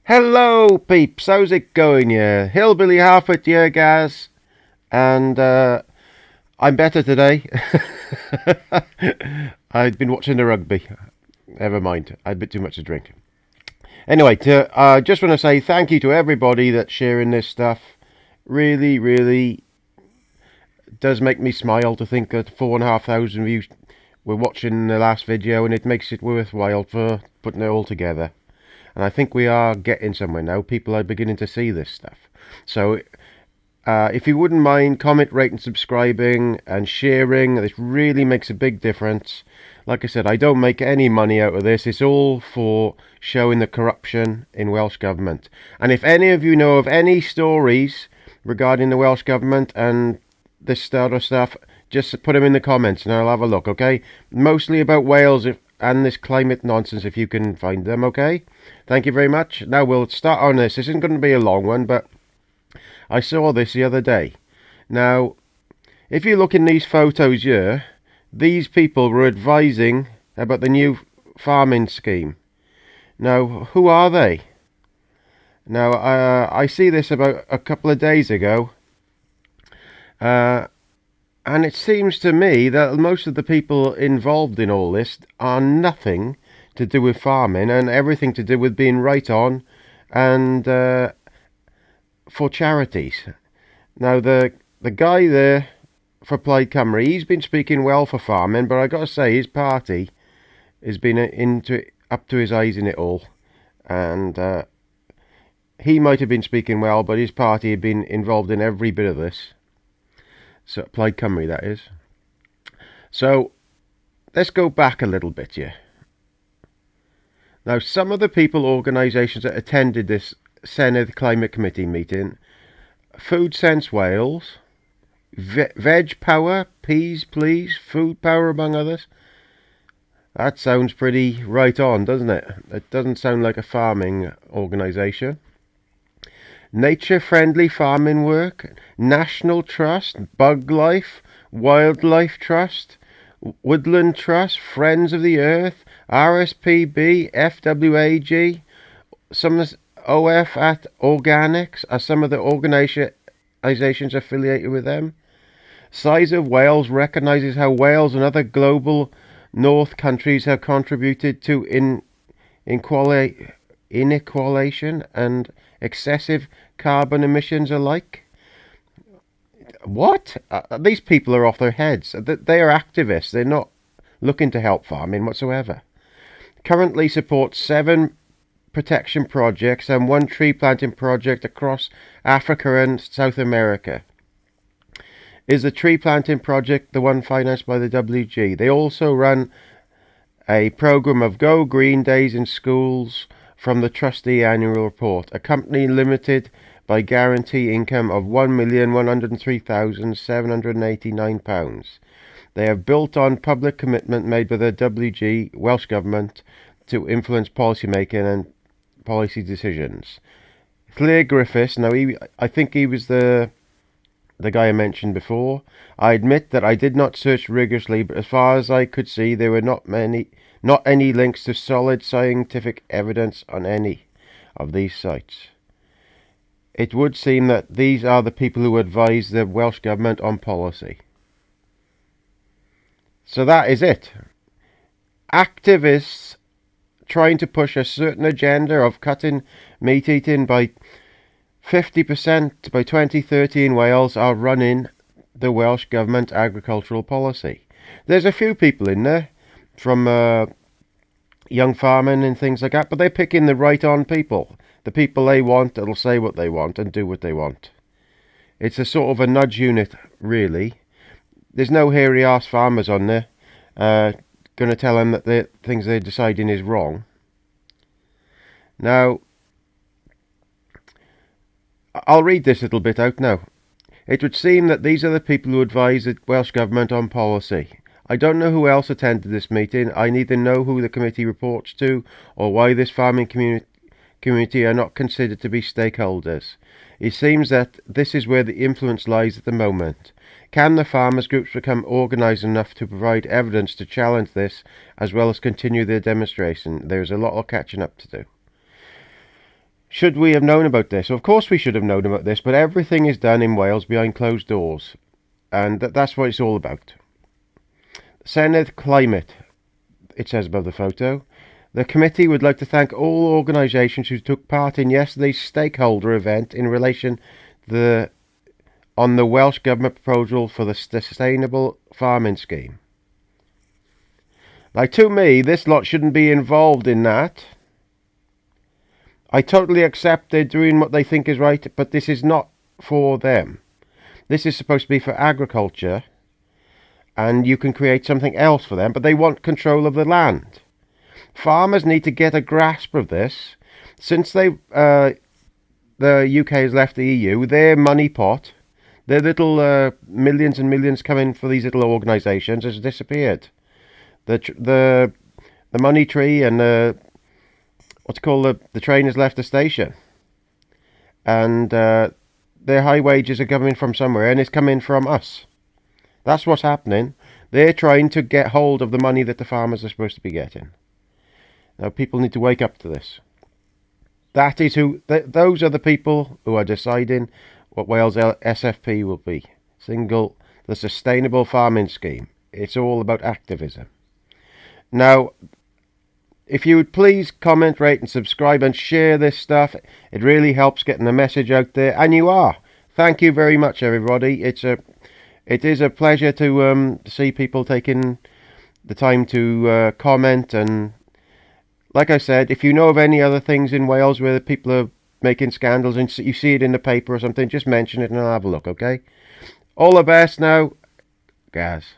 Hello, peeps. How's it going, yeah? Hillbilly Harford here, guys. And I'm better today. I'd been watching the rugby. Never mind. I had a bit too much to drink. Anyway, just want to say thank you to everybody that's sharing this stuff. Really, really does make me smile to think that 4,500 views were watching the last video, and it makes it worthwhile for putting it all together. And I think we are getting somewhere now. People are beginning to see this stuff. So if you wouldn't mind, comment, rate and subscribing and sharing. This really makes a big difference. Like I said, I don't make any money out of this. It's all for showing the corruption in Welsh Government. And if any of you know of any stories regarding the Welsh Government and this sort of stuff, just put them in the comments and I'll have a look, okay? Mostly about Wales and this climate nonsense if you can find them, okay? Thank you very much. Now we'll start on this. This isn't going to be a long one, but I saw this the other day. Now, if you look in these photos here, these people were advising about the new farming scheme. Now, who are they? Now, I see this about a couple of days ago, and it seems to me that most of the people involved in all this are nothing to do with farming and everything to do with being right on and for charities. Now, the guy there for Plaid Cymru, he's been speaking well for farming, but I got to say his party has been up to his eyes in it all, and he might have been speaking well, but his party had been involved in every bit of this. So Plaid Cymru, that is. So let's go back a little bit here. Now, some of the people, organisations that attended this Senedd Climate Committee meeting: Food Sense Wales, Veg Power, Peas Please, Food Power, among others. That sounds pretty right on, doesn't it? It doesn't sound like a farming organisation. Nature Friendly Farming Work, National Trust, Bug Life, Wildlife Trust, Woodland Trust, Friends of the Earth, RSPB, FWAG, some OF at Organics are some of the organisations affiliated with them. Size of Wales recognises how Wales and other global north countries have contributed to inequalation and excessive carbon emissions alike. What? These people are off their heads. They are activists. They're not looking to help farming whatsoever. Currently supports 7 protection projects and 1 tree planting project across Africa and South America. Is the tree planting project the one financed by the WG? They also run a program of Go Green Days in schools from the Trustee Annual Report. A company limited by guarantee income of £1,103,789. They have built on public commitment made by the WG, Welsh Government, to influence policy making and policy decisions. Claire Griffiths, now I think he was the guy I mentioned before. I admit that I did not search rigorously, but as far as I could see, there were not any links to solid scientific evidence on any of these sites. It would seem that these are the people who advise the Welsh Government on policy. So that is it. Activists trying to push a certain agenda of cutting meat eating by 50% by 2030 in Wales are running the Welsh Government agricultural policy. There's a few people in there from young farming and things like that, but they're picking the right on people. The people they want that'll say what they want and do what they want. It's a sort of a nudge unit, really. There's no hairy arse farmers on there going to tell them that the things they're deciding is wrong. Now, I'll read this little bit out now. It would seem that these are the people who advise the Welsh Government on policy. I don't know who else attended this meeting. I neither know who the committee reports to or why this farming community are not considered to be stakeholders. It seems that this is where the influence lies at the moment. Can the farmers groups become organised enough to provide evidence to challenge this as well as continue their demonstration? There is a lot of catching up to do. Should we have known about this? Of course we should have known about this, but everything is done in Wales behind closed doors, and that's what it's all about. Senedd Climate, it says above the photo. The committee would like to thank all organisations who took part in yesterday's stakeholder event in relation on the Welsh Government proposal for the Sustainable Farming Scheme. Now, to me, this lot shouldn't be involved in that. I totally accept they're doing what they think is right, but this is not for them. This is supposed to be for agriculture, and you can create something else for them, but they want control of the land. Farmers need to get a grasp of this. Since the UK has left the EU, their money pot, their little millions and millions coming for these little organisations has disappeared. The money tree and the train has left the station, and their high wages are coming from somewhere, and it's coming from us. That's what's happening. They're trying to get hold of the money that the farmers are supposed to be getting. Now, people need to wake up to this. That is those are the people who are deciding what Wales SFP will be. The Sustainable Farming Scheme. It's all about activism. Now, if you would please comment, rate and subscribe and share this stuff, it really helps getting the message out there, and you are. Thank you very much, everybody. It is a pleasure to see people taking the time to comment, and like I said, if you know of any other things in Wales where people are making scandals and you see it in the paper or something, just mention it and I'll have a look, okay? All the best now, guys.